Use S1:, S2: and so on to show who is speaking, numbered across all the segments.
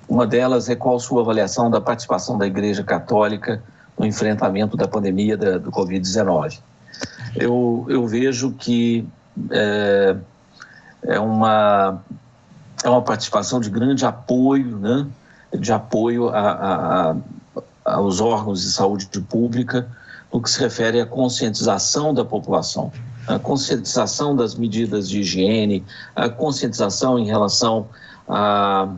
S1: Uma delas é qual a sua avaliação da participação da Igreja Católica no enfrentamento da pandemia do Covid-19. Eu vejo que é uma participação de grande apoio, né? De apoio aos órgãos de saúde pública no que se refere à conscientização da população, a conscientização das medidas de higiene, a conscientização em relação à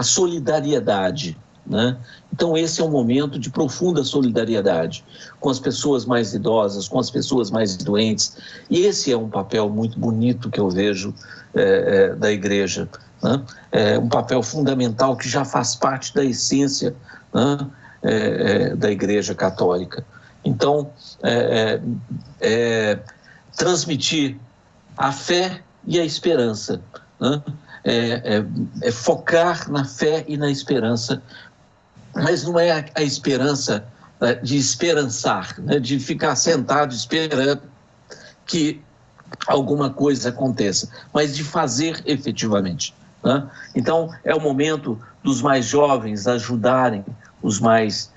S1: solidariedade, né? Então esse é um momento de profunda solidariedade com as pessoas mais idosas, com as pessoas mais doentes, e esse é um papel muito bonito que eu vejo da igreja, né? É um papel fundamental que já faz parte da essência, né? Da Igreja Católica. Então, transmitir a fé e a esperança, né? Focar na fé e na esperança, mas não é a esperança de esperançar, né? De ficar sentado esperando que alguma coisa aconteça, mas de fazer efetivamente, né? Então, é o momento dos mais jovens ajudarem os mais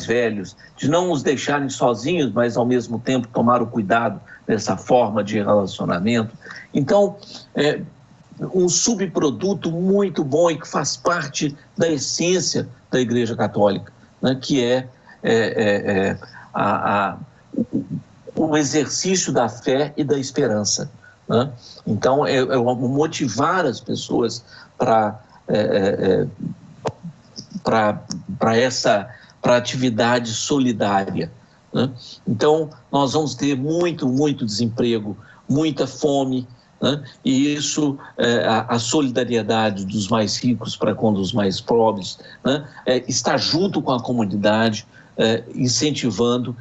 S1: velhos, de não os deixarem sozinhos, mas ao mesmo tempo tomar o cuidado dessa forma de relacionamento. Então, um subproduto muito bom e que faz parte da essência da Igreja Católica, né, que é o exercício da fé e da esperança, né? Então, motivar as pessoas para a atividade solidária, né? Então, nós vamos ter muito desemprego, muita fome, né? E isso, a solidariedade dos mais ricos para com os mais pobres, né? Está junto com a comunidade, incentivando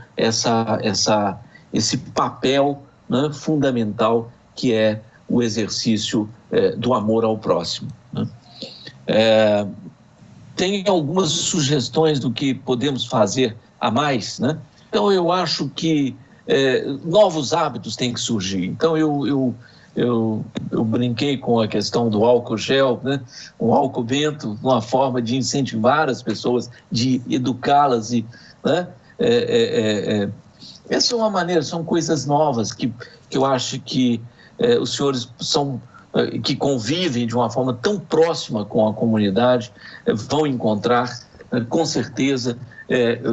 S1: esse papel, né, fundamental que é o exercício do amor ao próximo, né? Tem algumas sugestões do que podemos fazer a mais, né? Então, eu acho que novos hábitos têm que surgir. Então, eu brinquei com a questão do álcool gel, né? O álcool bento, uma forma de incentivar as pessoas, de educá-las, né? Essa é uma maneira, são coisas novas que eu acho que os senhores que convivem de uma forma tão próxima com a comunidade, vão encontrar, com certeza,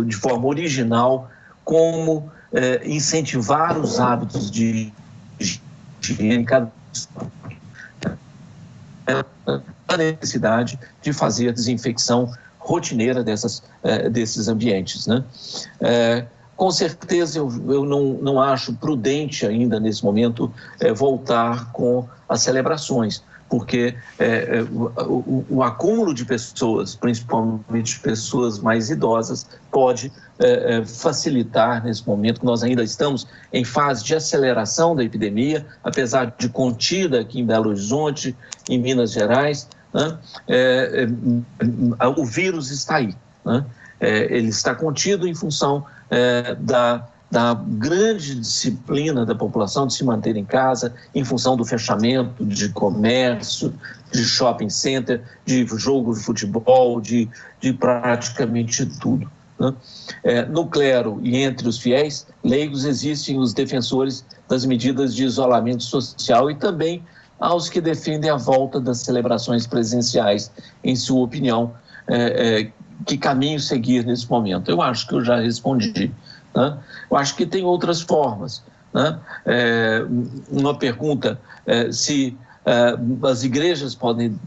S1: de forma original, como incentivar os hábitos de higiene, a necessidade de fazer a desinfecção rotineira desses ambientes, né? Com certeza, eu não acho prudente ainda nesse momento voltar com as celebrações, porque o acúmulo de pessoas, principalmente pessoas mais idosas, pode facilitar nesse momento que nós ainda estamos em fase de aceleração da epidemia, apesar de contida aqui em Belo Horizonte, em Minas Gerais, né? O vírus está aí, né? Ele está contido em função da grande disciplina da população de se manter em casa, em função do fechamento de comércio, de shopping center, de jogo de futebol, de praticamente tudo, né? No clero e entre os fiéis leigos existem os defensores das medidas de isolamento social e também aos que defendem a volta das celebrações presenciais. Em sua opinião, que caminho seguir nesse momento? Eu acho que eu já respondi, né? Eu acho que tem outras formas, né? Uma pergunta, se as igrejas podem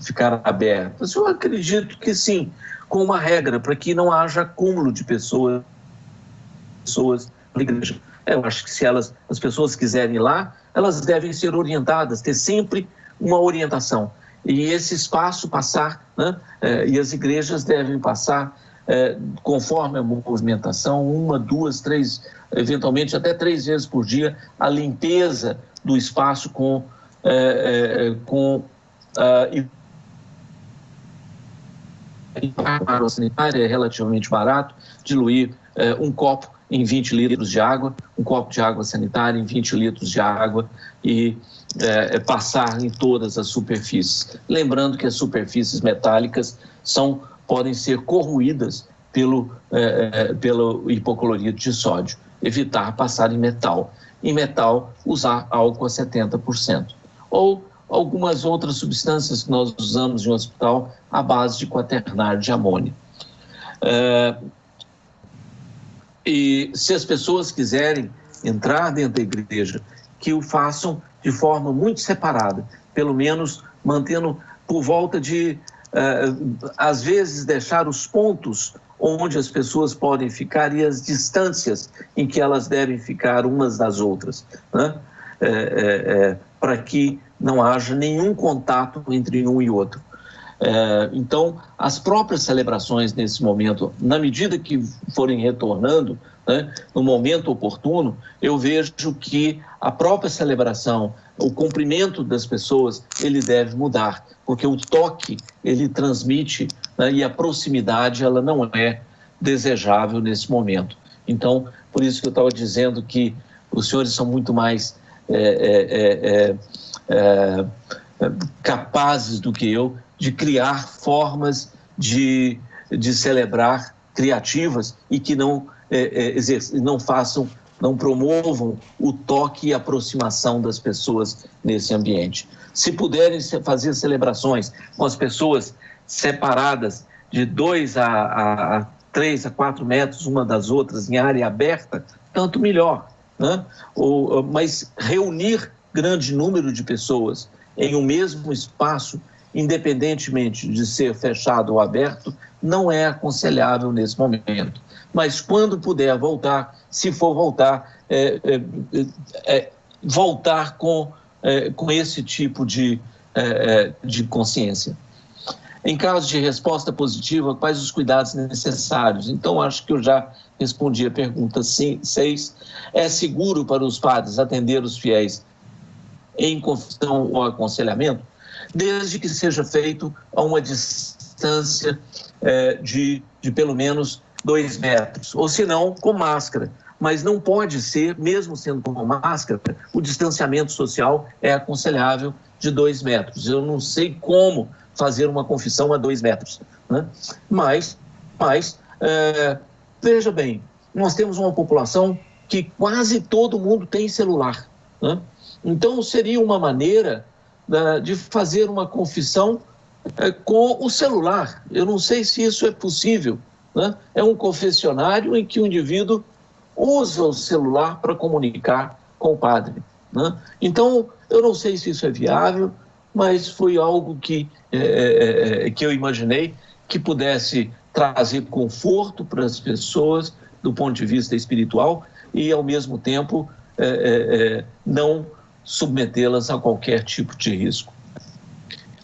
S1: ficar abertas. Eu acredito que sim, com uma regra, para que não haja acúmulo de pessoas na igreja. Eu acho que se as pessoas quiserem ir lá, elas devem ser orientadas, ter sempre uma orientação. E esse espaço passar, né? E as igrejas devem passar, conforme a movimentação, 1, 2, 3, eventualmente até 3 vezes por dia, a limpeza do espaço com água sanitária, é relativamente barato, diluir um copo em 20 litros de água, um copo de água sanitária em 20 litros de água e passar em todas as superfícies. Lembrando que as superfícies metálicas podem ser corroídas pelo hipoclorito de sódio. Evitar passar em metal. Em metal, usar álcool a 70%. Ou algumas outras substâncias que nós usamos em um hospital à base de quaternário de amônio. E se as pessoas quiserem entrar dentro da igreja, que o façam de forma muito separada, pelo menos mantendo por volta de, às vezes, deixar os pontos onde as pessoas podem ficar e as distâncias em que elas devem ficar umas das outras, né? Para que não haja nenhum contato entre um e outro. Então, as próprias celebrações nesse momento, na medida que forem retornando, né, no momento oportuno, eu vejo que a própria celebração, o cumprimento das pessoas, ele deve mudar, porque o toque, ele transmite, né, e a proximidade, ela não é desejável nesse momento. Então, por isso que eu estava dizendo que os senhores são muito mais capazes do que eu de criar formas de celebrar criativas e que não promovam o toque e a aproximação das pessoas nesse ambiente. Se puderem fazer celebrações com as pessoas separadas de 2 a 3 a 4 metros uma das outras em área aberta, tanto melhor, né? Mas reunir grande número de pessoas em um mesmo espaço, independentemente de ser fechado ou aberto, não é aconselhável nesse momento. Mas quando puder voltar, se for voltar, voltar com esse tipo de consciência. Em caso de resposta positiva, quais os cuidados necessários? Então, acho que eu já respondi a pergunta 6. É seguro para os padres atender os fiéis em confissão ou aconselhamento, desde que seja feito a uma distância de pelo menos 2 metros, ou se não, com máscara. Mas não pode ser, mesmo sendo com máscara, o distanciamento social é aconselhável de 2 metros. Eu não sei como fazer uma confissão a 2 metros, né? Mas veja bem, nós temos uma população que quase todo mundo tem celular, né? Então, seria uma maneira de fazer uma confissão com o celular. Eu não sei se isso é possível, né? É um confessionário em que o indivíduo usa o celular para comunicar com o padre, né? Então, eu não sei se isso é viável, mas foi algo que eu imaginei que pudesse trazer conforto para as pessoas do ponto de vista espiritual e, ao mesmo tempo, não submetê-las a qualquer tipo de risco.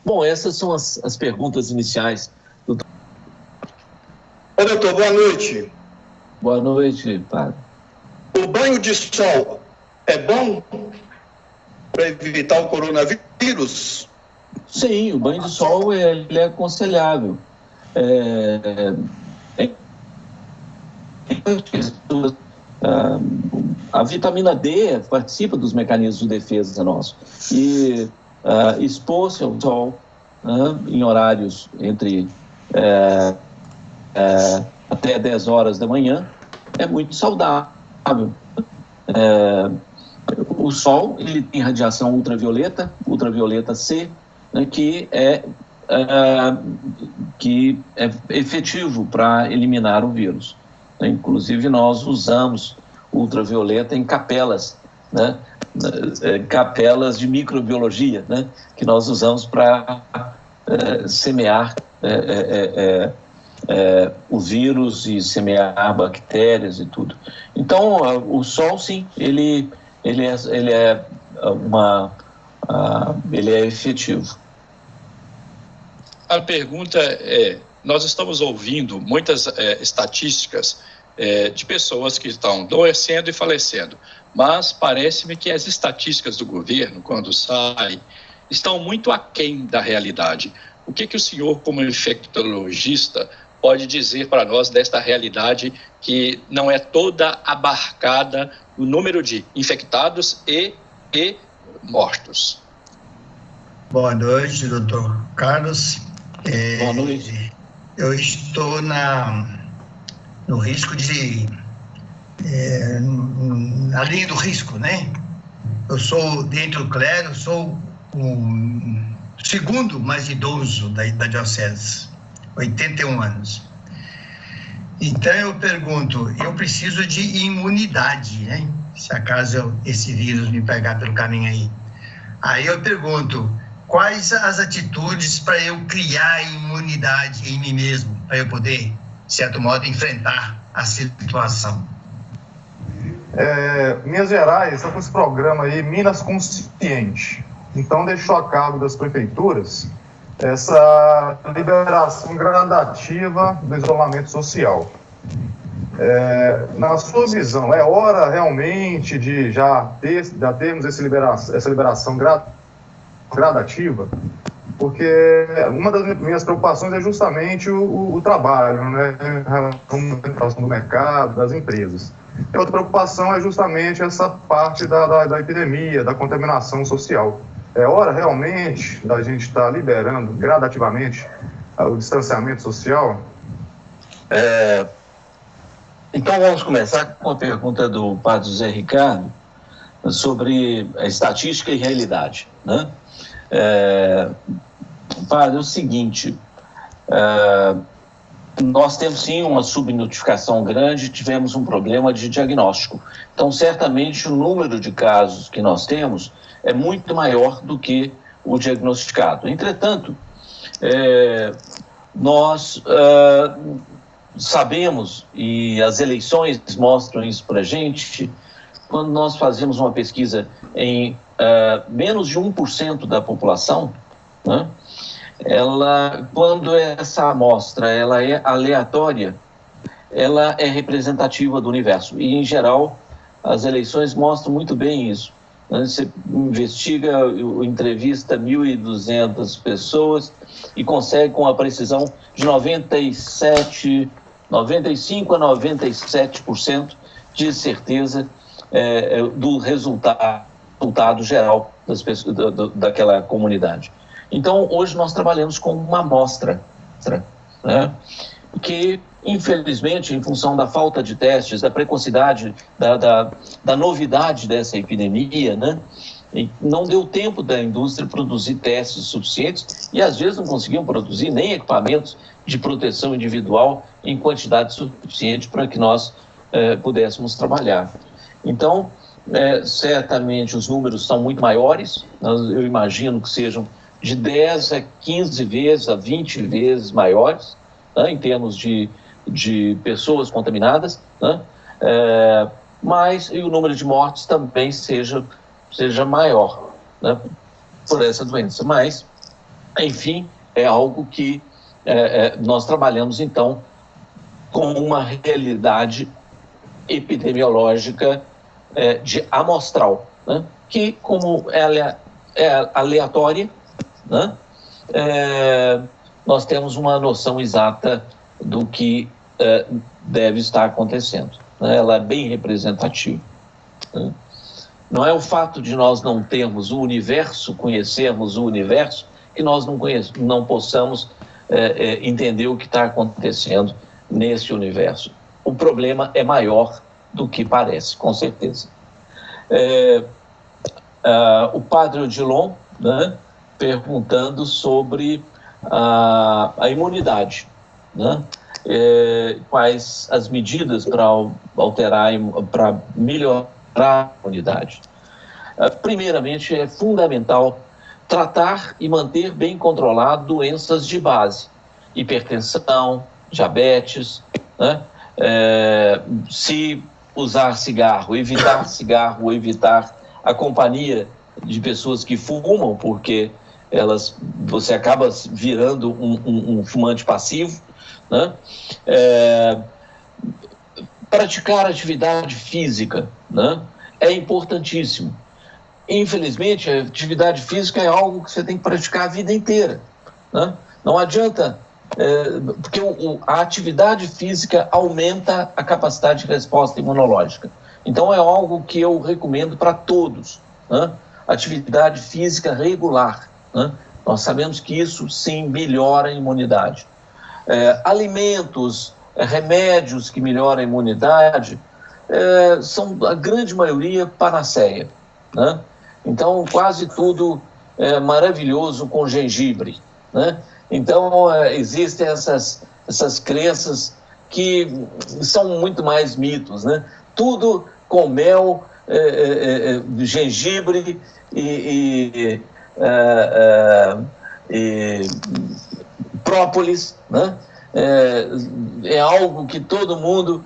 S1: Bom, essas são as perguntas iniciais.
S2: Doutor, boa noite.
S1: Boa noite, padre.
S2: O banho de sol é bom para evitar o coronavírus?
S1: Sim, o banho de sol ele é aconselhável. A vitamina D participa dos mecanismos de defesa nossos. E expor-se ao sol em horários entre até 10 horas da manhã é muito saudável. O sol ele tem radiação ultravioleta C, né, que é efetivo para eliminar o vírus. Inclusive, nós usamos ultravioleta em capelas, né? Capelas de microbiologia, né? Que nós usamos para semear o vírus e semear bactérias e tudo. Então, o sol, sim, ele é efetivo.
S3: A pergunta nós estamos ouvindo muitas estatísticas de pessoas que estão adoecendo e falecendo, mas parece-me que as estatísticas do governo, quando saem, estão muito aquém da realidade. O que o senhor, como infectologista, pode dizer para nós desta realidade que não é toda abarcada o número de infectados e mortos?
S4: Boa noite, doutor Carlos.
S1: Boa noite.
S4: Eu estou no risco de... na linha do risco, né? Eu sou, dentro do clero, sou o segundo mais idoso da diocese, 81 anos. Então eu pergunto, eu preciso de imunidade, né? Se acaso esse vírus me pegar pelo caminho aí. Aí eu pergunto, quais as atitudes para eu criar imunidade em mim mesmo, para eu poder, de certo modo, enfrentar a situação?
S5: Minas Gerais está com esse programa aí, Minas Consciente. Então, deixou a cargo das prefeituras essa liberação gradativa do isolamento social. Na sua visão, é hora realmente de já termos essa liberação gradativa? Porque uma das minhas preocupações é justamente o trabalho, né? A movimentação do mercado, das empresas. E outra preocupação é justamente essa parte da epidemia, da contaminação social. É hora realmente da gente estar liberando gradativamente o distanciamento social?
S1: Então vamos começar com a pergunta do padre José Ricardo sobre a estatística e realidade, né? Padre, é o seguinte, nós temos sim uma subnotificação grande, tivemos um problema de diagnóstico. Então, certamente, o número de casos que nós temos é muito maior do que o diagnosticado. Entretanto, nós sabemos, e as eleições mostram isso para a gente, quando nós fazemos uma pesquisa em menos de 1% da população, né? Quando essa amostra ela é aleatória, ela é representativa do universo. E, em geral, as eleições mostram muito bem isso. Você investiga, entrevista 1.200 pessoas e consegue, com a precisão de 95% a 97% de certeza do resultado geral das pessoas, daquela comunidade. Então, hoje nós trabalhamos com uma amostra, né, que, infelizmente, em função da falta de testes, da precocidade, da novidade dessa epidemia, né, não deu tempo da indústria produzir testes suficientes e, às vezes, não conseguiam produzir nem equipamentos de proteção individual em quantidade suficiente para que nós pudéssemos trabalhar. Então, certamente os números são muito maiores, eu imagino que sejam de 10 a 15 vezes, a 20 vezes maiores, né, em termos de pessoas contaminadas, né, mas e o número de mortes também seja maior, né, por essa doença. Mas, enfim, é algo que nós trabalhamos, então, com uma realidade epidemiológica de amostral, né, que, como ela é aleatória, né, nós temos uma noção exata do que deve estar acontecendo, né? Ela é bem representativa, né? Não é o fato de nós não termos o universo, conhecermos o universo, que nós não possamos entender o que está acontecendo nesse universo. O problema é maior do que parece, com certeza. O padre Odilon, né, perguntando sobre a imunidade, né? Quais as medidas para para melhorar a imunidade. Primeiramente, é fundamental tratar e manter bem controlado doenças de base, hipertensão, diabetes, né? Se usar cigarro, evitar a companhia de pessoas que fumam, porque você acaba virando um fumante passivo, né? Praticar atividade física, né, é importantíssimo. Infelizmente, a atividade física é algo que você tem que praticar a vida inteira, né? Não adianta porque a atividade física aumenta a capacidade de resposta imunológica. Então, é algo que eu recomendo para todos, né? Atividade física regular, né? Nós sabemos que isso, sim, melhora a imunidade. Alimentos, remédios que melhoram a imunidade, são, a grande maioria, panaceia, né? Então, quase tudo é maravilhoso com gengibre, né? Então, existem essas crenças que são muito mais mitos, né? Tudo com mel, gengibre e própolis, né? É algo que todo mundo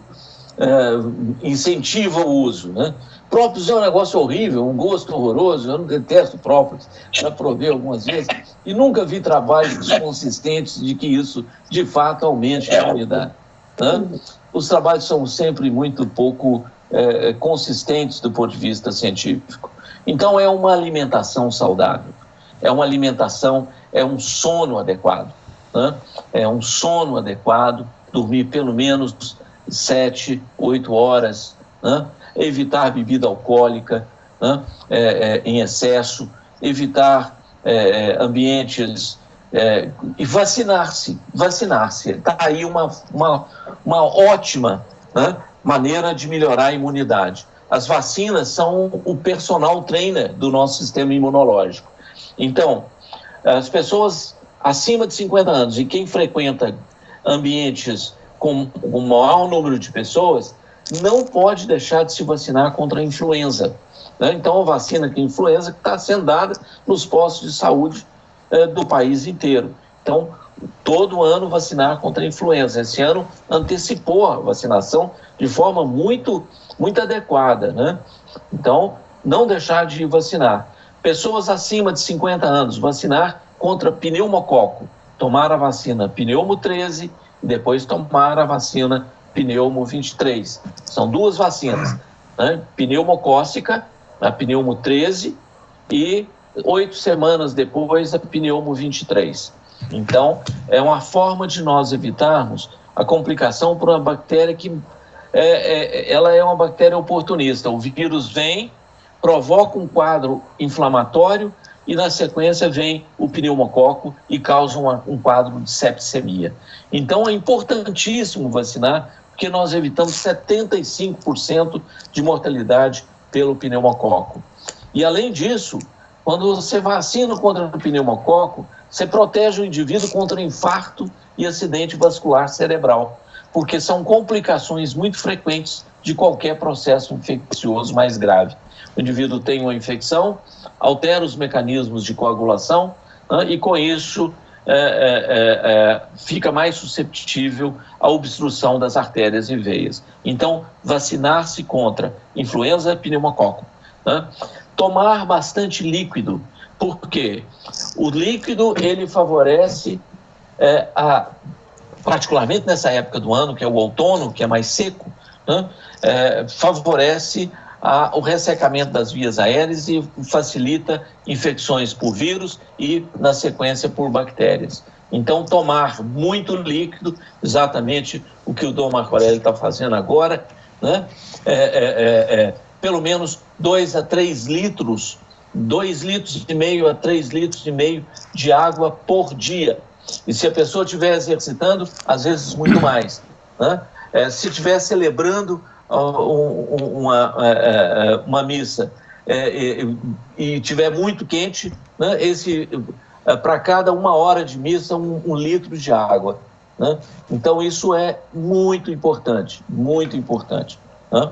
S1: incentiva o uso, né? Própolis é um negócio horrível, um gosto horroroso. Eu não detesto própolis, já provei algumas vezes e nunca vi trabalhos consistentes de que isso de fato aumente a imunidade, né? Os trabalhos são sempre muito pouco consistentes do ponto de vista científico. Então, é uma alimentação saudável, é uma alimentação, é um sono adequado, né? É um sono adequado, dormir pelo menos 7, 8 horas, né? Evitar bebida alcoólica, né? Em excesso, evitar ambientes e vacinar-se. Está aí uma ótima, né, maneira de melhorar a imunidade. As vacinas são o personal trainer do nosso sistema imunológico. Então, as pessoas acima de 50 anos e quem frequenta ambientes com o maior número de pessoas não pode deixar de se vacinar contra a influenza, né? Então, a vacina de influenza está sendo dada nos postos de saúde do país inteiro. Então, todo ano vacinar contra a influenza. Esse ano antecipou a vacinação de forma muito adequada, né? Então, não deixar de vacinar. Pessoas acima de 50 anos, vacinar contra pneumococo. Tomar a vacina pneumo 13 e depois tomar a vacina pneumo 23. São duas vacinas, né? Pneumocócica, a pneumo 13 e 8 semanas depois a pneumo 23. Então, é uma forma de nós evitarmos a complicação por uma bactéria que ela é uma bactéria oportunista. O vírus vem, provoca um quadro inflamatório e, na sequência, vem o pneumococo e causa um quadro de septicemia. Então, é importantíssimo vacinar, porque nós evitamos 75% de mortalidade pelo pneumococo. E, além disso, quando você vacina contra o pneumococo, você protege o indivíduo contra infarto e acidente vascular cerebral, porque são complicações muito frequentes de qualquer processo infeccioso mais grave. O indivíduo tem uma infecção, altera os mecanismos de coagulação, né, e com isso fica mais susceptível à obstrução das artérias e veias. Então, vacinar-se contra influenza, pneumococo, né? Tomar bastante líquido, porque o líquido ele favorece, particularmente nessa época do ano, que é o outono, que é mais seco, né? Favorece o ressecamento das vias aéreas e facilita infecções por vírus e, na sequência, por bactérias. Então, tomar muito líquido, exatamente o que o Dom Marco Aurélio está fazendo agora, né? Pelo menos 2 a 3 litros, 2,5 litros a 3 litros e meio de água por dia. E se a pessoa estiver exercitando, às vezes muito mais, né? Se estiver celebrando uma missa e tiver muito quente, né, para cada 1 hora de missa, 1 litro de água, né? Então, isso é muito importante, né?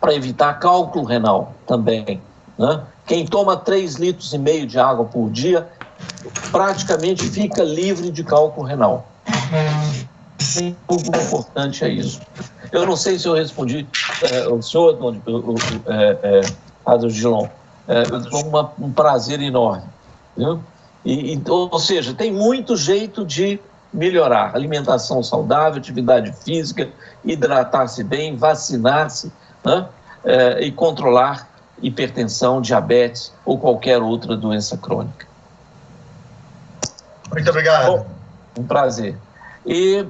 S1: Para evitar cálculo renal também, né? Quem toma 3,5 litros de água por dia praticamente fica livre de cálculo renal. O importante é isso. Eu não sei se eu respondi o senhor, Padre Gilon, um prazer enorme, viu? Ou seja, tem muito jeito de melhorar: alimentação saudável, atividade física, hidratar-se bem, vacinar-se, né? E controlar hipertensão, diabetes ou qualquer outra doença crônica.
S4: Muito obrigado.
S1: Bom, um prazer. E,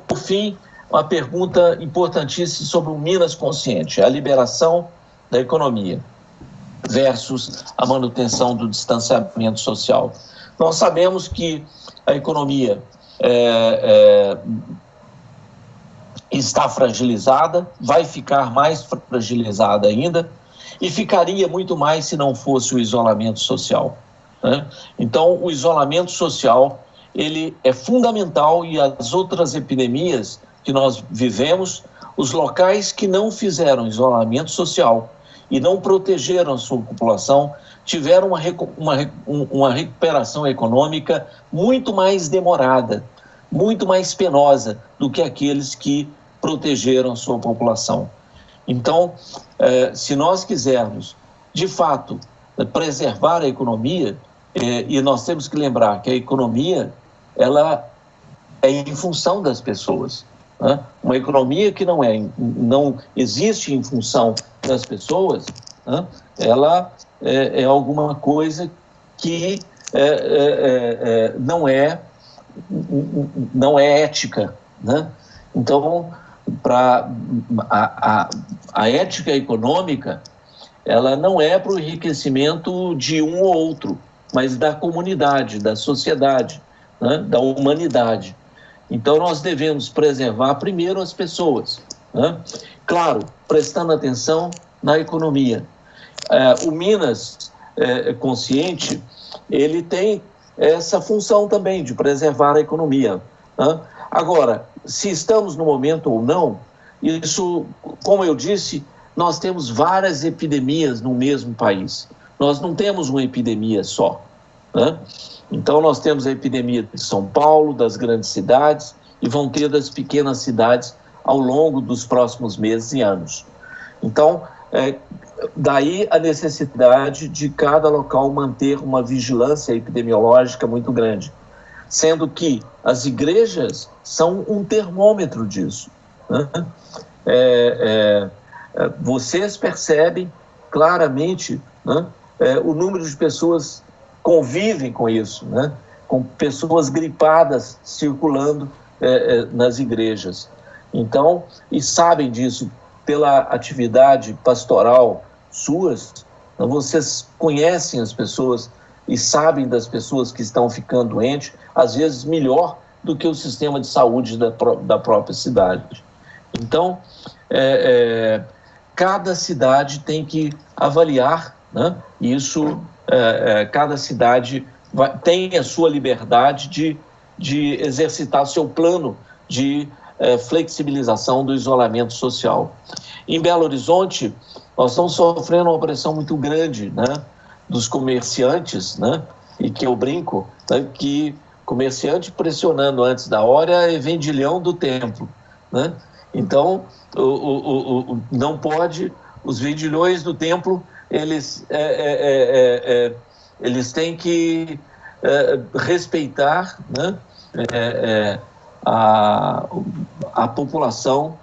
S1: por fim, uma pergunta importantíssima sobre o Minas Consciente, a liberação da economia versus a manutenção do distanciamento social. Nós sabemos que a economia está fragilizada, vai ficar mais fragilizada ainda, e ficaria muito mais se não fosse o isolamento social, né? Então, o isolamento social, ele é fundamental, e as outras epidemias que nós vivemos, os locais que não fizeram isolamento social e não protegeram a sua população, tiveram uma recuperação econômica muito mais demorada, muito mais penosa do que aqueles que protegeram a sua população. Então, se nós quisermos, de fato, preservar a economia, e nós temos que lembrar que a economia, ela é em função das pessoas, né? Uma economia que não existe em função das pessoas, né? Ela é alguma coisa que não é ética, né? Então, a ética econômica, ela não é para o enriquecimento de um ou outro, mas da comunidade, da sociedade, né? Da humanidade. Então, nós devemos preservar primeiro as pessoas, né? Claro, prestando atenção na economia. O Minas Consciente, ele tem essa função também de preservar a economia, né? Agora, se estamos no momento ou não, isso, como eu disse, nós temos várias epidemias no mesmo país. Nós não temos uma epidemia só, né? Então, nós temos a epidemia de São Paulo, das grandes cidades, e vão ter das pequenas cidades ao longo dos próximos meses e anos. Então, daí a necessidade de cada local manter uma vigilância epidemiológica muito grande, sendo que as igrejas são um termômetro disso, né? Vocês percebem claramente, né? O número de pessoas convivem com isso, né? Com pessoas gripadas circulando nas igrejas. Então, e sabem disso pela atividade pastoral suas, então vocês conhecem as pessoas e sabem das pessoas que estão ficando doentes, às vezes melhor do que o sistema de saúde da própria cidade. Então, cada cidade tem que avaliar, né? Isso, cada cidade tem a sua liberdade de exercitar seu plano de flexibilização do isolamento social. Em Belo Horizonte, nós estamos sofrendo uma pressão muito grande, né, dos comerciantes, né, e que eu brinco, né, que comerciante pressionando antes da hora é vendilhão do templo, né? Então, não pode, os vendilhões do templo, eles têm que respeitar, né, a população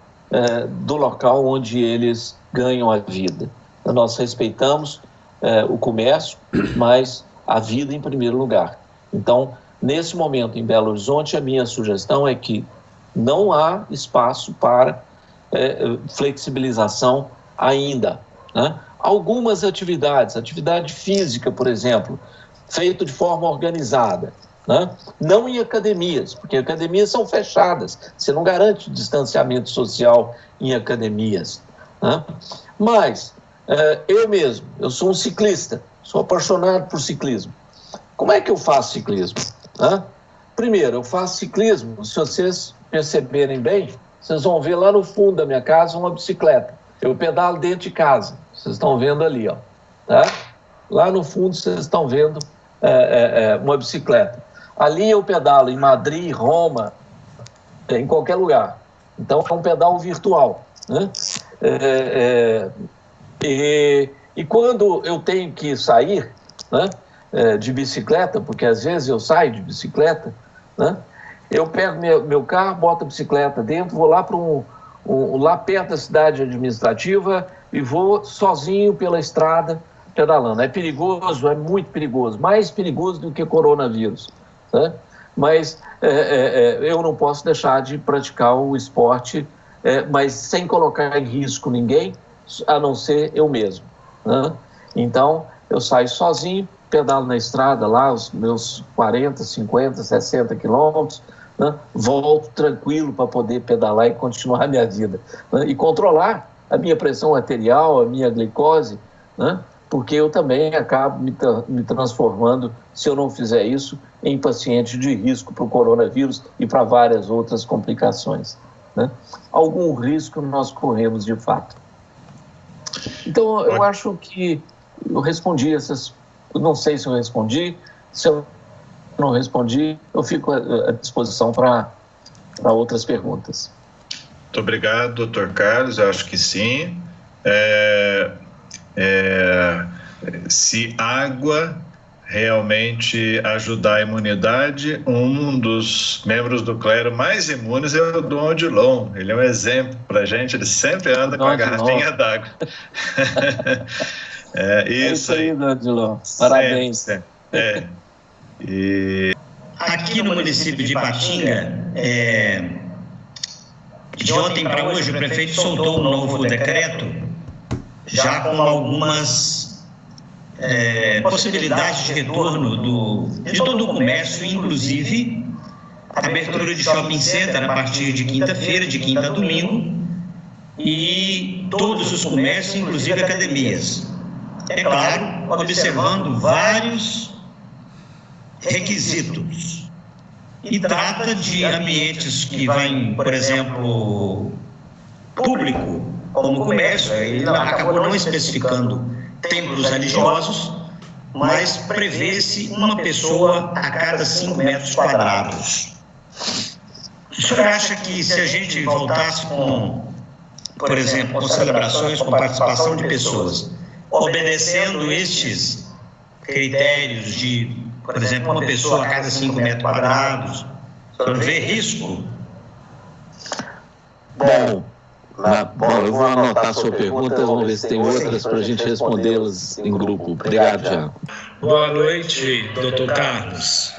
S1: do local onde eles ganham a vida. Então, nós respeitamos o comércio, mas a vida em primeiro lugar. Então, nesse momento em Belo Horizonte, a minha sugestão é que não há espaço para flexibilização ainda, né? Algumas atividade física, por exemplo, feito de forma organizada, né? Não em academias, porque academias são fechadas, você não garante distanciamento social em academias, né? Mas eu sou um ciclista, sou apaixonado por ciclismo. Como é que eu faço ciclismo, né? Primeiro, eu faço ciclismo, se vocês perceberem bem, vocês vão ver lá no fundo da minha casa uma bicicleta. Eu pedalo dentro de casa, vocês estão vendo ali, ó, tá? Lá no fundo vocês estão vendo uma bicicleta. Ali eu pedalo em Madrid, Roma, em qualquer lugar. Então é um pedal virtual, né? E quando eu tenho que sair, né, de bicicleta, porque às vezes eu saio de bicicleta, né, eu pego meu carro, boto a bicicleta dentro, vou lá para lá perto da cidade administrativa e vou sozinho pela estrada, pedalando. É perigoso, é muito perigoso, mais perigoso do que coronavírus, né? Mas eu não posso deixar de praticar o esporte, mas sem colocar em risco ninguém, a não ser eu mesmo, né? Então, eu saio sozinho, pedalo na estrada lá, os meus 40, 50, 60 quilômetros, né? Volto tranquilo para poder pedalar e continuar a minha vida, né? E controlar a minha pressão arterial, a minha glicose, né? Porque eu também acabo me transformando, se eu não fizer isso, em paciente de risco para o coronavírus e para várias outras complicações, né? Algum risco nós corremos de fato. Então, eu acho que eu respondi essas... Não sei se eu respondi. Se eu não respondi, eu fico à disposição para outras perguntas.
S6: Muito obrigado, doutor Carlos. Eu acho que sim. Se água realmente ajudar a imunidade, um dos membros do clero mais imunes é o Dom Odilon. Ele é um exemplo para a gente, ele sempre anda com a garrafinha d'água. Isso aí,
S1: Dom Odilon. Parabéns.
S7: Aqui no município de Ipatinga, de ontem para hoje, o prefeito soltou um novo decreto, já com algumas possibilidades de retorno de todo o comércio, inclusive a abertura de shopping center a partir de quinta-feira, de quinta a domingo, e todos os comércios, inclusive academias. É claro, observando vários requisitos. E trata de ambientes que vai, por exemplo, público, como comércio. Ele acabou não especificando templos religiosos, mas prevê-se uma pessoa a cada 5 metros quadrados. O senhor acha que se a gente voltasse com, por exemplo, com celebrações, com participação de pessoas, obedecendo estes critérios de, por exemplo, uma pessoa a cada 5 metros quadrados, o senhor vê risco?
S1: Bom, eu vou anotar a sua pergunta, vamos ver se tem outras para a gente respondê-las em grupo. Obrigado, Tiago.
S8: Boa noite, doutor Carlos.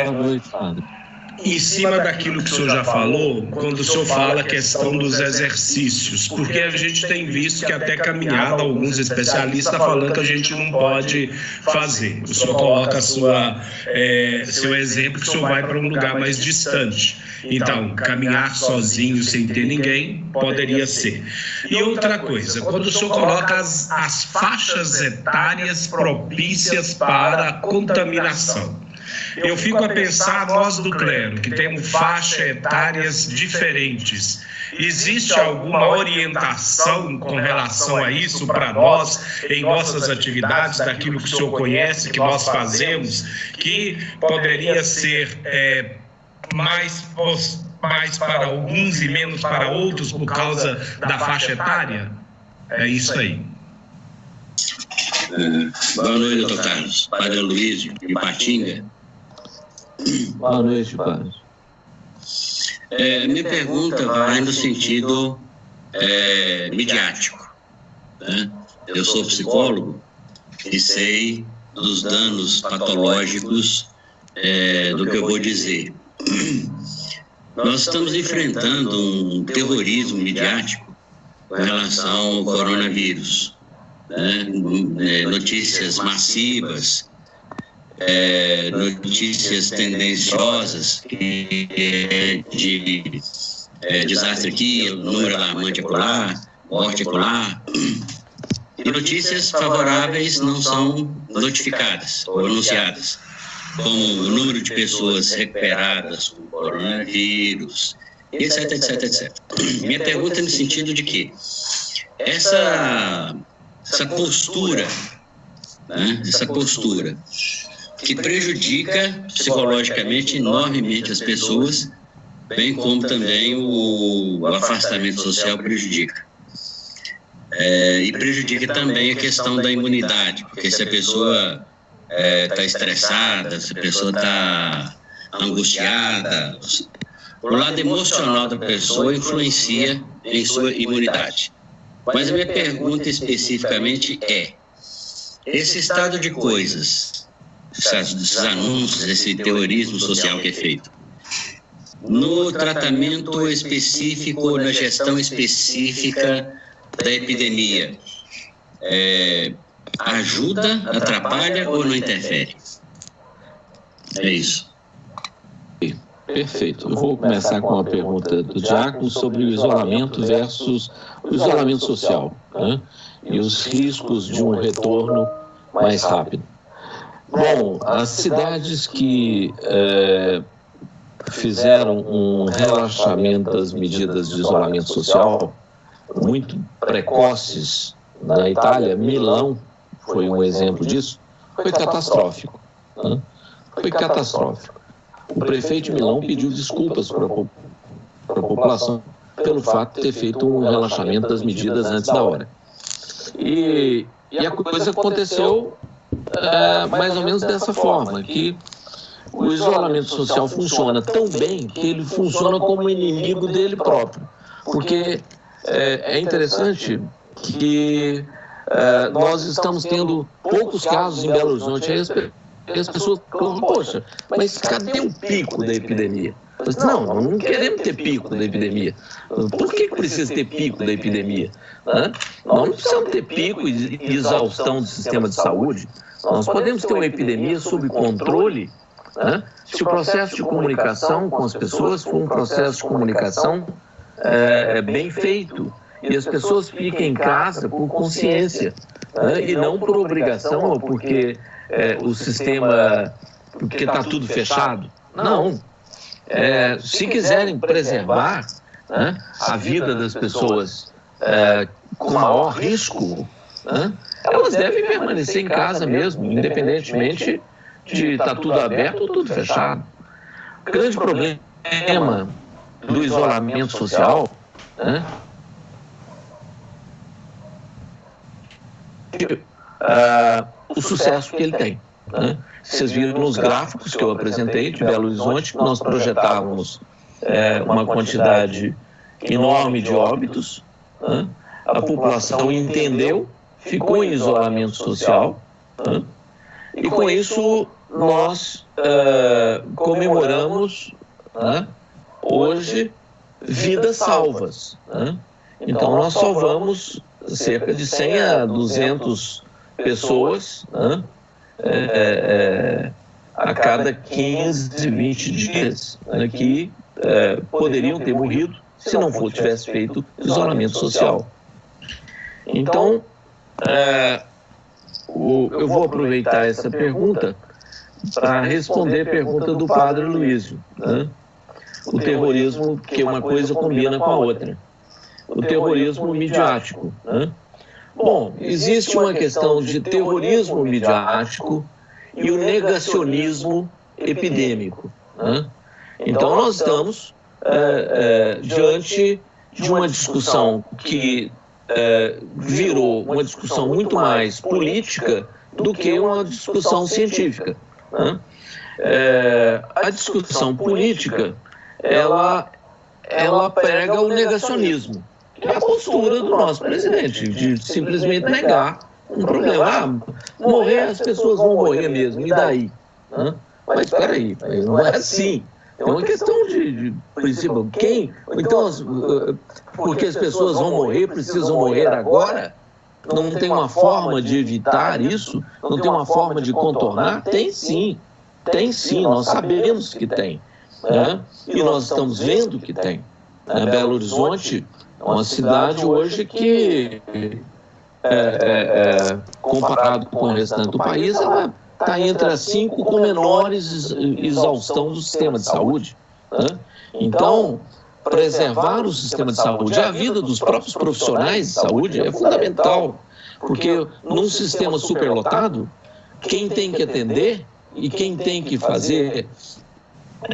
S1: Boa noite, padre.
S8: Em cima daquilo que o senhor já falou, quando o senhor fala a questão dos exercícios, porque a gente tem visto que até caminhada, alguns especialistas falando que a gente não pode fazer. O senhor coloca seu exemplo que o senhor vai para um lugar mais distante. Então, caminhar sozinho sem ter ninguém poderia ser. E outra coisa, quando o senhor coloca as faixas etárias propícias para a contaminação, eu fico a pensar, nós do clero, que temos faixas etárias diferentes, existe alguma orientação com relação a isso para nós, em nossas atividades, daquilo que o senhor conhece, que nós fazemos, que poderia ser mais para alguns e menos para outros por causa da faixa etária? É isso aí.
S9: Boa noite, doutor Carlos. Padre Luiz, de Ipatinga.
S1: Boa noite, padre.
S9: Minha pergunta vai no sentido midiático, né? Eu sou psicólogo e sei dos danos patológicos do que eu vou dizer. Nós estamos enfrentando um terrorismo midiático com relação ao coronavírus, né? Notícias massivas, notícias tendenciosas de desastre aqui, número alarmante acolá, morte acolá, e notícias favoráveis não são notificadas ou anunciadas, como o número de pessoas recuperadas com coronavírus, etc, etc, etc. Minha pergunta é no sentido de que essa postura, né, essa postura que prejudica psicologicamente enormemente as pessoas, bem como também o afastamento social prejudica. E prejudica também a questão da imunidade, porque se a pessoa está estressada, se a pessoa está angustiada, o lado emocional da pessoa influencia em sua imunidade. Mas a minha pergunta especificamente é: esse estado de coisas, esses anúncios, esse terrorismo social que é feito, no tratamento específico, na gestão específica da epidemia, ajuda, atrapalha ou não interfere? É isso.
S1: Perfeito. Eu vou começar com a pergunta do Diácono sobre o isolamento versus o isolamento social, né? E os riscos de um retorno mais rápido. Bom, as cidades que fizeram um relaxamento das medidas de isolamento social muito precoces na Itália, Milão foi um exemplo disso, foi catastrófico, né? Foi catastrófico. O prefeito de Milão pediu desculpas para a população pelo fato de ter feito um relaxamento das medidas antes da hora. E a coisa aconteceu mais ou menos dessa forma, que o isolamento social funciona tão bem que ele funciona como inimigo dele próprio. Porque é interessante que nós estamos tendo poucos casos em Belo Horizonte. E as pessoas falam, poxa, mas cadê o pico da epidemia? Não queremos ter pico da epidemia. Por que precisa ter pico da epidemia? Nós não precisamos ter pico e exaustão do sistema de saúde. Nós podemos ter uma epidemia sob controle, se o processo de comunicação com as pessoas for um processo de comunicação bem feito. E as pessoas fiquem em casa por consciência, e não por obrigação ou porque o sistema, porque está tudo fechado. Não. Se quiserem preservar a vida das pessoas com maior risco, elas devem permanecer em casa mesmo, independentemente de estar tudo aberto ou tudo fechado. O grande problema do isolamento social o sucesso que ele tem. Vocês viram nos gráficos que eu apresentei de Belo Horizonte que nós projetávamos uma quantidade enorme de óbitos. A população entendeu, ficou em isolamento social, e com isso nós comemoramos hoje vidas salvas. Então nós salvamos cerca de 100 a 200 pessoas a cada 15, 20 dias que poderiam ter morrido se não tivesse feito isolamento social. Então, eu vou aproveitar essa pergunta para responder a pergunta do Padre Luísio. O terrorismo, que uma coisa combina com a outra. O terrorismo midiático. Bom, existe uma questão de terrorismo midiático e o negacionismo epidêmico. Então, nós estamos diante de uma discussão que virou uma discussão muito mais política do que uma discussão científica. A discussão política, ela prega o negacionismo, que é a postura do nosso presidente, de simplesmente negar um problema. Morrer, as pessoas vão morrer mesmo, e daí? Mas espera aí, não é assim. É uma questão de princípio. Então, porque as pessoas vão morrer, precisam morrer agora? Não tem uma forma de evitar isso? Não tem uma forma de contornar? Tem sim, nós sabemos que tem. E nós estamos vendo que tem. Belo Horizonte é uma cidade hoje que, comparado com o restante do país, ela está entre as 5 com menores exaustão do sistema de saúde. Então, preservar o sistema de saúde, a vida dos próprios profissionais de saúde é fundamental, porque num sistema superlotado, quem tem que atender e quem tem que fazer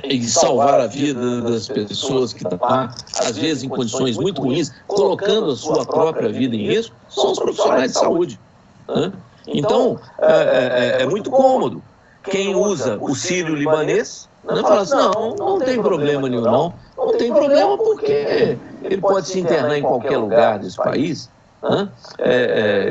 S1: e salvar a vida das pessoas que estão lá, às vezes em condições muito ruins, colocando a sua própria vida em risco, são os profissionais de saúde. Então, é muito cômodo. Quem usa o sírio-libanês fala assim, não tem problema nenhum, não tem problema porque ele pode se internar em qualquer lugar desse país, né?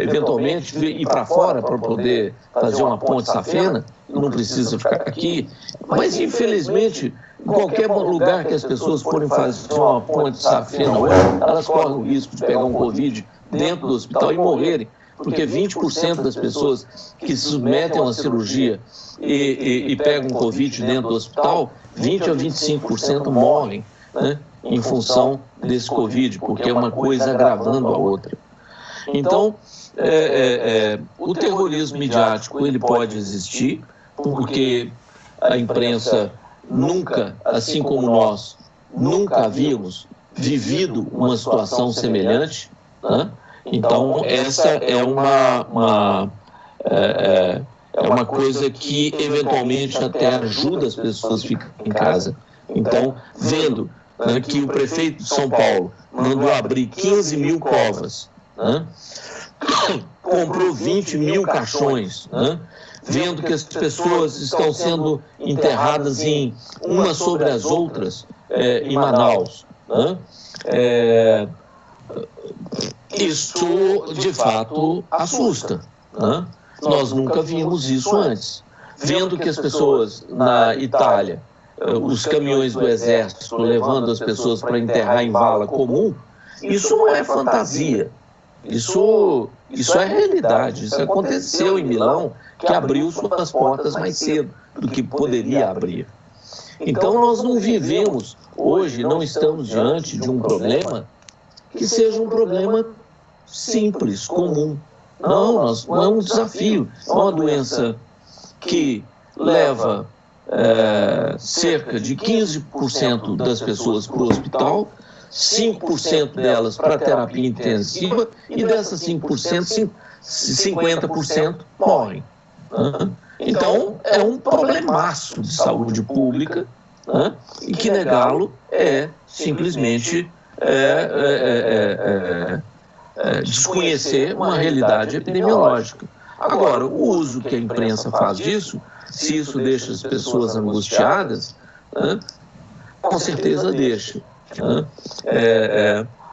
S1: Eventualmente ir para fora para poder fazer uma ponte safena, não precisa ficar aqui, mas infelizmente em qualquer lugar que as pessoas forem fazer uma ponte safena hoje, elas correm o risco de pegar um Covid dentro do hospital e morrerem, porque 20% das pessoas que se submetem a uma cirurgia e pegam Covid dentro do hospital, 20% a 25% morrem, né, em função desse Covid, porque é uma coisa agravando a outra. Então, o terrorismo midiático ele pode existir, porque a imprensa nunca, assim como nós, nunca havíamos vivido uma situação semelhante, né? Então, essa é uma coisa que, eventualmente, até ajuda as pessoas a ficarem em casa. Então, vendo, né, que o prefeito de São Paulo mandou abrir 15 mil covas, né, comprou 20 mil caixões, né, vendo que as pessoas estão sendo enterradas umas sobre as outras em Manaus, né, isso, de fato, assusta, né? Nós nunca vimos isso antes. Vendo que as pessoas na Itália, os caminhões do Exército levando as pessoas para enterrar em vala comum, isso não é fantasia. Isso é realidade. Isso aconteceu em Milão, que abriu suas portas mais cedo do que poderia abrir. Então, nós não vivemos hoje, não estamos diante de um problema que seja um problema simples, comum. Não é um desafio. É uma doença que leva cerca de 15% das pessoas para o hospital, 5% delas para terapia intensiva, e dessas 5%, 50% morrem. Então, é um problemaço de saúde pública, e que negá-lo é simplesmente desconhecer uma realidade epidemiológica. Agora, o uso que a imprensa faz disso, se isso deixa as pessoas angustiadas, com certeza deixa.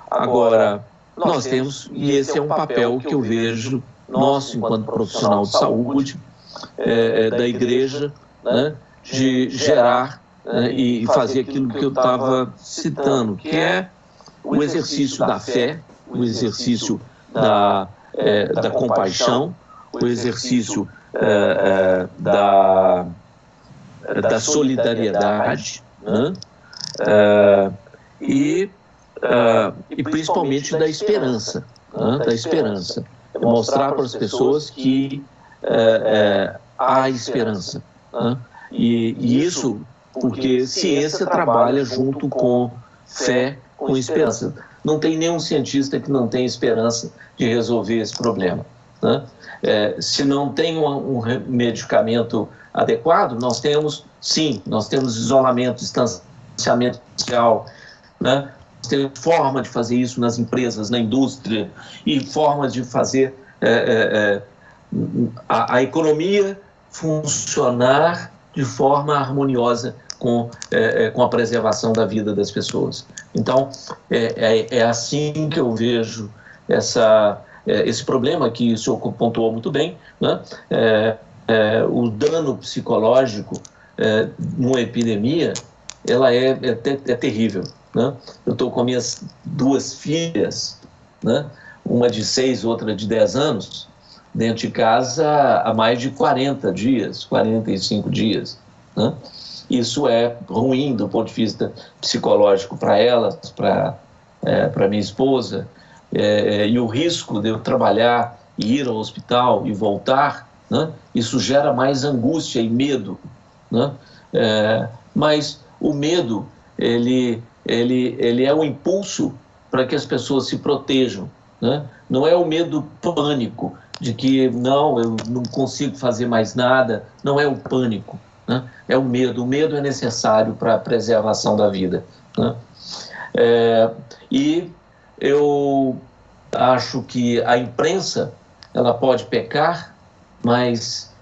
S1: Agora, nós temos, e esse é um papel que eu vejo nosso enquanto profissional de saúde, da igreja, de gerar e fazer aquilo que eu estava citando, que é o exercício da fé, o exercício da compaixão, o exercício da solidariedade, e principalmente da esperança, mostrar para as pessoas que há esperança, e isso porque ciência trabalha junto com fé, com esperança. Não tem nenhum cientista que não tenha esperança de resolver esse problema, se não tem um medicamento adequado, nós temos isolamento, distanciamento social, nós temos forma de fazer isso nas empresas, na indústria, e formas de fazer a economia funcionar de forma harmoniosa com a preservação da vida das pessoas. Então, é assim que eu vejo esse problema que o senhor pontuou muito bem, o dano psicológico numa epidemia, ela é terrível. Eu estou com minhas duas filhas, uma de 6, outra de 10 anos, dentro de casa há mais de 40 dias, 45 dias. Isso é ruim do ponto de vista psicológico para elas, para minha esposa, e o risco de eu trabalhar e ir ao hospital e voltar, isso gera mais angústia e medo, mas o medo ele é um impulso para que as pessoas se protejam, não é o medo pânico de que eu não consigo fazer mais nada, não é o pânico, é o medo é necessário para a preservação da vida, e eu acho que a imprensa ela pode pecar, mas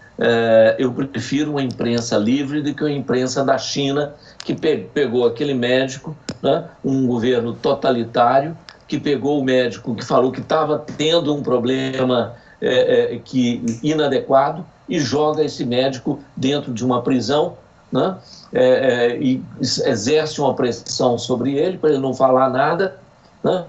S1: eu prefiro uma imprensa livre do que a imprensa da China, que pegou aquele médico, um governo totalitário, que pegou o médico que falou que estava tendo um problema inadequado e joga esse médico dentro de uma prisão, né? E exerce uma pressão sobre ele para ele não falar nada, né?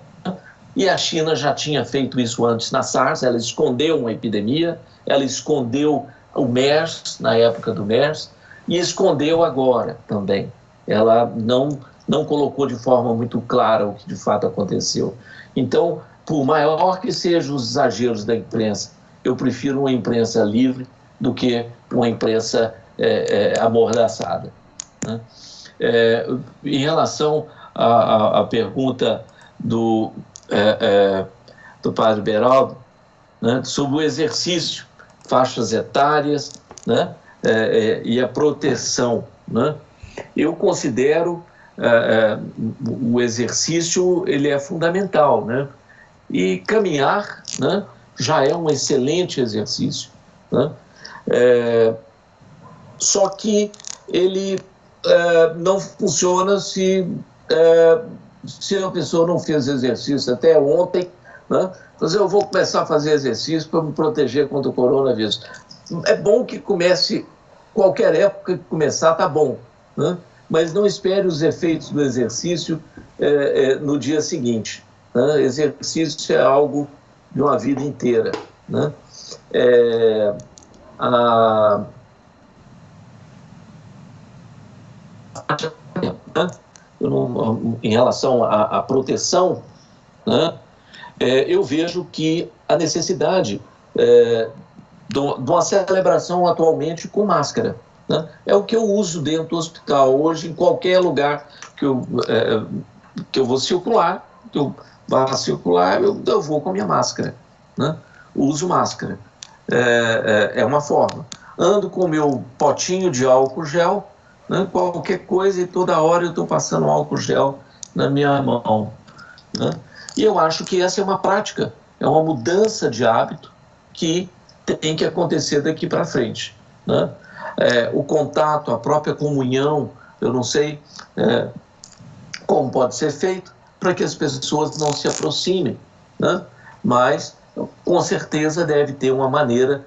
S1: E a China já tinha feito isso antes na SARS, ela escondeu uma epidemia, ela escondeu o MERS, na época do MERS, e escondeu agora também. Ela não colocou de forma muito clara o que de fato aconteceu. Então, por maior que sejam os exageros da imprensa, eu prefiro uma imprensa livre do que uma imprensa amordaçada, né? Em relação à pergunta do padre Beraldo, né, sobre o exercício, faixas etárias, né, e a proteção, né? Eu considero o exercício, ele é fundamental, né? E caminhar, né, já é um excelente exercício, né? Só que ele não funciona se a pessoa não fez exercício até ontem, né? Mas eu vou começar a fazer exercício para me proteger contra o coronavírus. É bom que comece, qualquer época que começar, tá bom, né? Mas não espere os efeitos do exercício no dia seguinte, né? Exercício é algo de uma vida inteira, né? Em relação à proteção, né, eu vejo que a necessidade de uma celebração atualmente com máscara, né, é o que eu uso dentro do hospital. Hoje, em qualquer lugar que eu vou circular, eu vou com a minha máscara, né, uso máscara. É uma forma. Ando com o meu potinho de álcool gel, né, qualquer coisa, e toda hora eu estou passando álcool gel na minha mão, né? E eu acho que essa é uma prática, é uma mudança de hábito que tem que acontecer daqui para frente, né? O contato, a própria comunhão, eu não sei como pode ser feito para que as pessoas não se aproximem, né? Mas com certeza deve ter uma maneira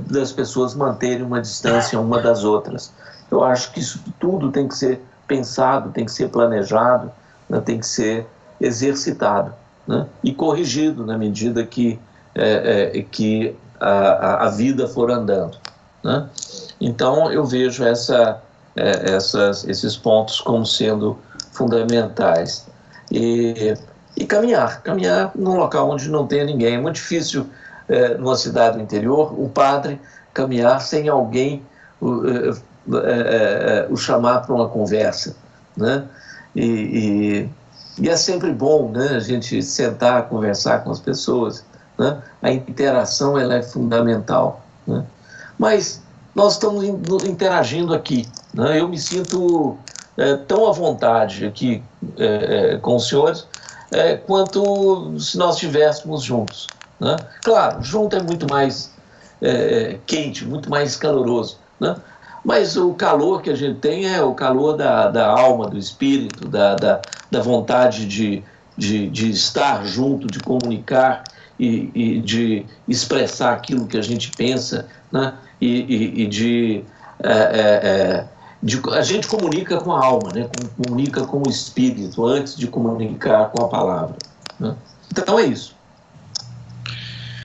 S1: das pessoas manterem uma distância uma das outras. Eu acho que isso tudo tem que ser pensado, tem que ser planejado, né, tem que ser exercitado, né, e corrigido na medida que a vida for andando, né? Então, eu vejo esses pontos como sendo fundamentais. E caminhar num local onde não tenha ninguém. É muito difícil, numa cidade do interior, o padre caminhar sem alguém o chamar para uma conversa, né? E é sempre bom, né, a gente sentar, conversar com as pessoas, né? A interação, ela é fundamental, né? Mas nós estamos interagindo aqui, né? Eu me sinto tão à vontade aqui com os senhores quanto se nós estivéssemos juntos, né? Claro, junto é muito mais quente, muito mais caloroso, né? Mas o calor que a gente tem é o calor da alma, do espírito, da vontade de estar junto, de comunicar e de expressar aquilo que a gente pensa, né? A gente comunica com a alma, né? Comunica com o espírito antes de comunicar com a palavra, né? Então é isso.